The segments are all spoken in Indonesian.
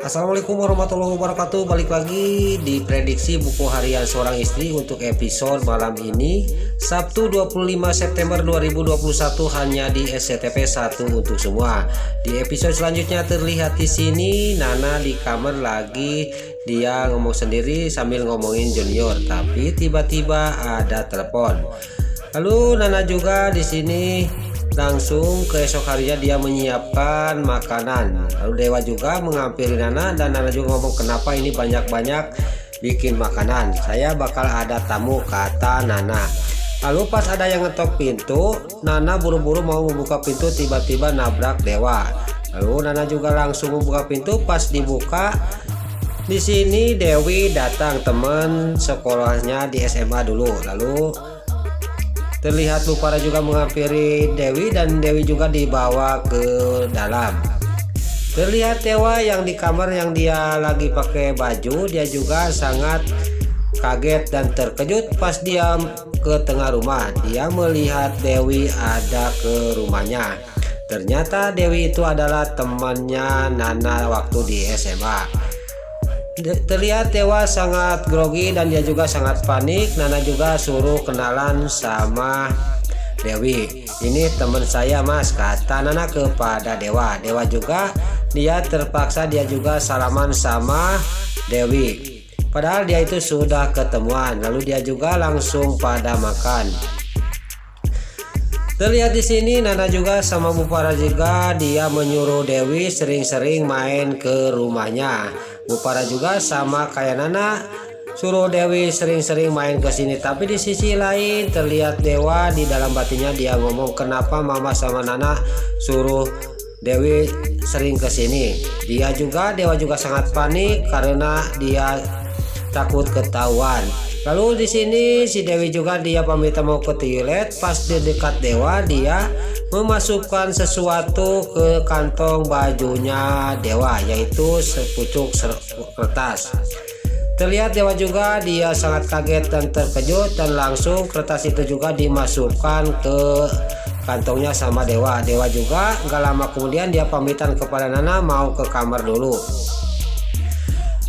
Assalamualaikum warahmatullahi wabarakatuh. Balik lagi di prediksi buku harian seorang istri untuk episode malam ini, Sabtu 25 September 2021, hanya di SCTV 1 untuk semua. Di episode selanjutnya terlihat di sini Nana di kamar lagi, dia ngomong sendiri sambil ngomongin Junior, tapi tiba-tiba ada telepon. Lalu Nana juga di sini langsung keesok harinya dia menyiapkan makanan. Lalu Dewa juga menghampiri Nana dan Nana juga ngomong, kenapa ini banyak-banyak bikin makanan, saya bakal ada tamu, kata Nana. Lalu pas ada yang ngetok pintu, Nana buru-buru mau membuka pintu, tiba-tiba nabrak Dewa. Lalu Nana juga langsung membuka pintu. Pas dibuka, di sini Dewi datang, teman sekolahnya di SMA dulu. Lalu terlihat Bupara juga menghampiri Dewi dan Dewi juga dibawa ke dalam. Terlihat Dewa yang di kamar yang dia lagi pakai baju, dia juga sangat kaget dan terkejut pas dia ke tengah rumah. Dia melihat Dewi ada ke rumahnya. Ternyata Dewi itu adalah temannya Nana waktu di SMA. Terlihat Dewa sangat grogi dan dia juga sangat panik. Nana juga suruh kenalan sama Dewi. Ini teman saya mas, kata Nana kepada Dewa. Dewa juga dia terpaksa dia juga salaman sama Dewi. Padahal dia itu sudah ketemuan. Lalu dia juga langsung pada makan. Terlihat di sini Nana juga sama Bupara juga dia menyuruh Dewi sering-sering main ke rumahnya. Bupara juga sama kayak Nana suruh Dewi sering-sering main ke sini. Tapi di sisi lain terlihat Dewa di dalam batinnya dia ngomong, kenapa mama sama Nana suruh Dewi sering ke sini. Dewa juga sangat panik karena dia takut ketahuan. Lalu di sini si Dewi juga dia pamit mau ke toilet. Pas di dekat Dewa, dia memasukkan sesuatu ke kantong bajunya Dewa, yaitu sepucuk kertas. Terlihat Dewa juga dia sangat kaget dan terkejut dan langsung kertas itu juga dimasukkan ke kantongnya sama Dewa. Dewa juga gak lama kemudian dia pamitan kepada Nana mau ke kamar dulu.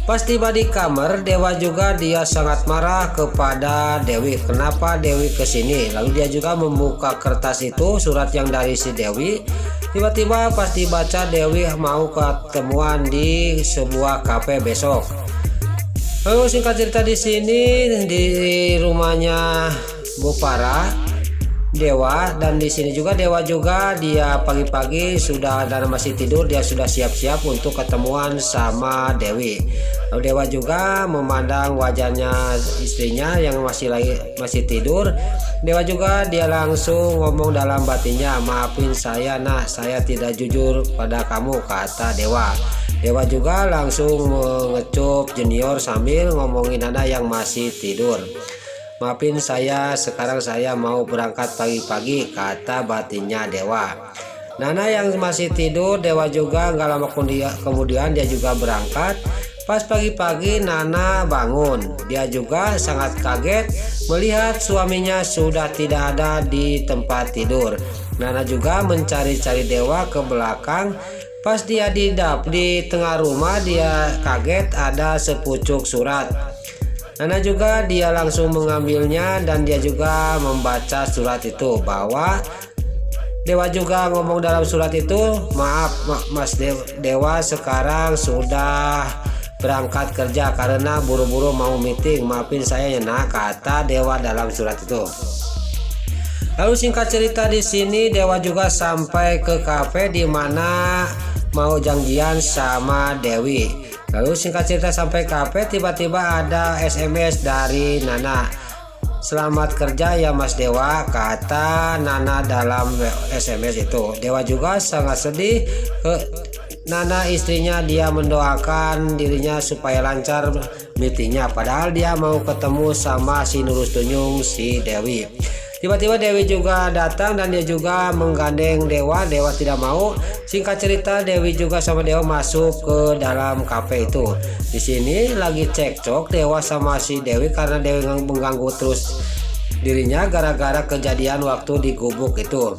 Pas tiba di kamar, Dewa juga dia sangat marah kepada Dewi. Kenapa Dewi kesini? Lalu dia juga membuka kertas itu, surat yang dari si Dewi. Tiba-tiba pas dibaca, Dewi mau ketemuan di sebuah kafe besok. Lalu singkat cerita di sini di rumahnya Bupara Dewa, dan di sini juga Dewa juga dia pagi-pagi sudah dan masih tidur, dia sudah siap-siap untuk ketemuan sama Dewi. Lalu Dewa juga memandang wajahnya istrinya yang masih tidur. Dewa juga dia langsung ngomong dalam batinnya, maafin saya nak, saya tidak jujur pada kamu, kata Dewa. Dewa juga langsung mengecup Junior sambil ngomongin Nana yang masih tidur. Maafin saya, sekarang saya mau berangkat pagi-pagi, kata batinnya Dewa. Nana yang masih tidur, Dewa juga gak lama kemudian dia juga berangkat. Pas pagi-pagi Nana bangun, dia juga sangat kaget melihat suaminya sudah tidak ada di tempat tidur. Nana juga mencari-cari Dewa ke belakang. Pas dia di tengah rumah, dia kaget ada sepucuk surat. Nana juga dia langsung mengambilnya dan dia juga membaca surat itu, bahwa Dewa juga ngomong dalam surat itu, maaf Mas Dewa sekarang sudah berangkat kerja karena buru-buru mau meeting, maafin saya ya nak, kata Dewa dalam surat itu. Lalu singkat cerita di sini Dewa juga sampai ke kafe di mana mau janjian sama Dewi. Lalu singkat cerita sampai kafe, tiba-tiba ada SMS dari Nana. Selamat kerja ya Mas Dewa, kata Nana dalam SMS itu. Dewa juga sangat sedih. Nana istrinya dia mendoakan dirinya supaya lancar meetingnya. Padahal dia mau ketemu sama si Nurus Tunyung, si Dewi. Tiba-tiba Dewi juga datang dan dia juga menggandeng Dewa. Dewa tidak mau. Singkat cerita Dewi juga sama Dewa masuk ke dalam kafe itu. Di sini lagi cekcok Dewa sama si Dewi karena Dewi mengganggu terus dirinya gara-gara kejadian waktu di gubuk itu.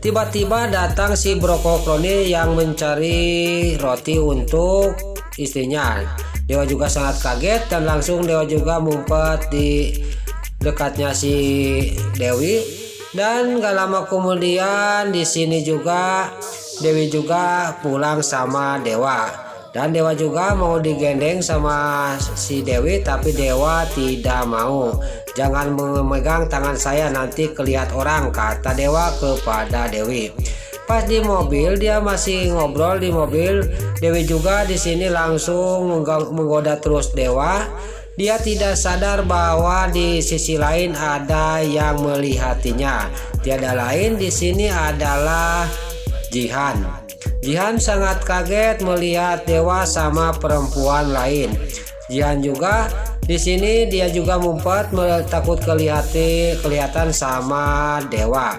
Tiba-tiba datang si Brokokroni yang mencari roti untuk istrinya. Dewa juga sangat kaget dan langsung Dewa juga ngumpet di dekatnya si Dewi. Dan gak lama kemudian di sini juga Dewi juga pulang sama Dewa. Dan Dewa juga mau digendeng sama si Dewi, tapi Dewa tidak mau. Jangan memegang tangan saya, nanti kelihat orang, kata Dewa kepada Dewi. Pas di mobil dia masih ngobrol di mobil, Dewi juga di sini langsung menggoda terus Dewa. Dia tidak sadar bahwa di sisi lain ada yang melihatinya. Tiada lain di sini adalah Jihan. Jihan sangat kaget melihat Dewa sama perempuan lain. Jihan juga di sini dia juga ngumpet takut kelihatan sama Dewa.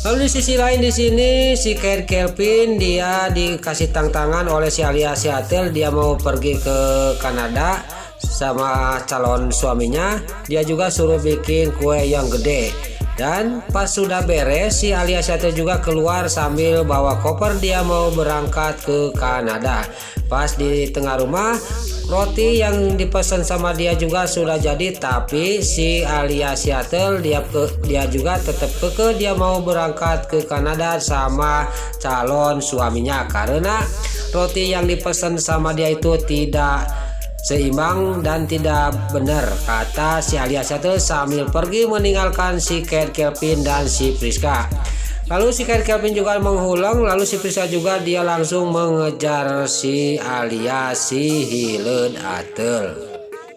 Lalu di sisi lain di sini si Kelvin dia dikasih tantangan oleh si Alia Seattle, dia mau pergi ke Kanada sama calon suaminya. Dia juga suruh bikin kue yang gede. Dan pas sudah beres si Alia Seattle juga keluar sambil bawa koper, dia mau berangkat ke Kanada. Pas di tengah rumah roti yang dipesan sama dia juga sudah jadi, tapi si Alia Seattle dia juga tetap kekeh dia mau berangkat ke Kanada sama calon suaminya karena roti yang dipesan sama dia itu tidak seimbang dan tidak benar, kata si Alia Seattle sambil pergi meninggalkan si Kelvin dan si Priska. Lalu si Kelvin juga menghulang, lalu si Priska juga dia langsung mengejar si Alia si Hileud Atel.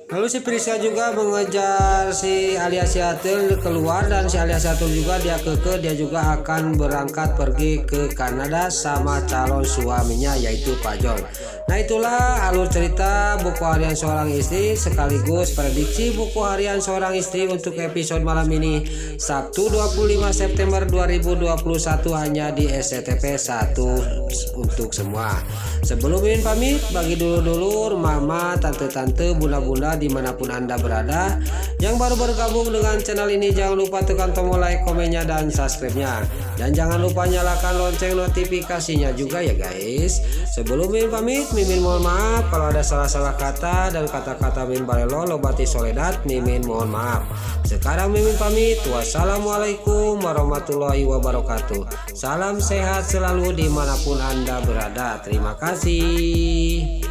Lalu si Priska juga mengejar si Alia Seattle keluar, dan si Alia Seattle juga dia kekeh dia juga akan berangkat pergi ke Kanada sama calon suaminya yaitu Pak John. Nah itulah alur cerita buku harian seorang istri sekaligus prediksi buku harian seorang istri untuk episode malam ini, Sabtu 25 September 2021 hanya di SCTP 1 untuk semua. Sebelum Mimin pamit, bagi dulur-dulur, mama, tante-tante, bunda-bunda dimanapun Anda berada yang baru bergabung dengan channel ini, jangan lupa tekan tombol like, komennya, dan subscribe-nya, dan jangan lupa nyalakan lonceng notifikasinya juga ya guys. Sebelum Mimin pamit, Mimin mohon maaf kalau ada salah-salah kata dan kata-kata Mimin balelo lobati soledat, Mimin mohon maaf. Sekarang Mimin pamit, wassalamualaikum warahmatullahi wabarakatuh. Salam sehat selalu dimanapun Anda berada. Terima kasih.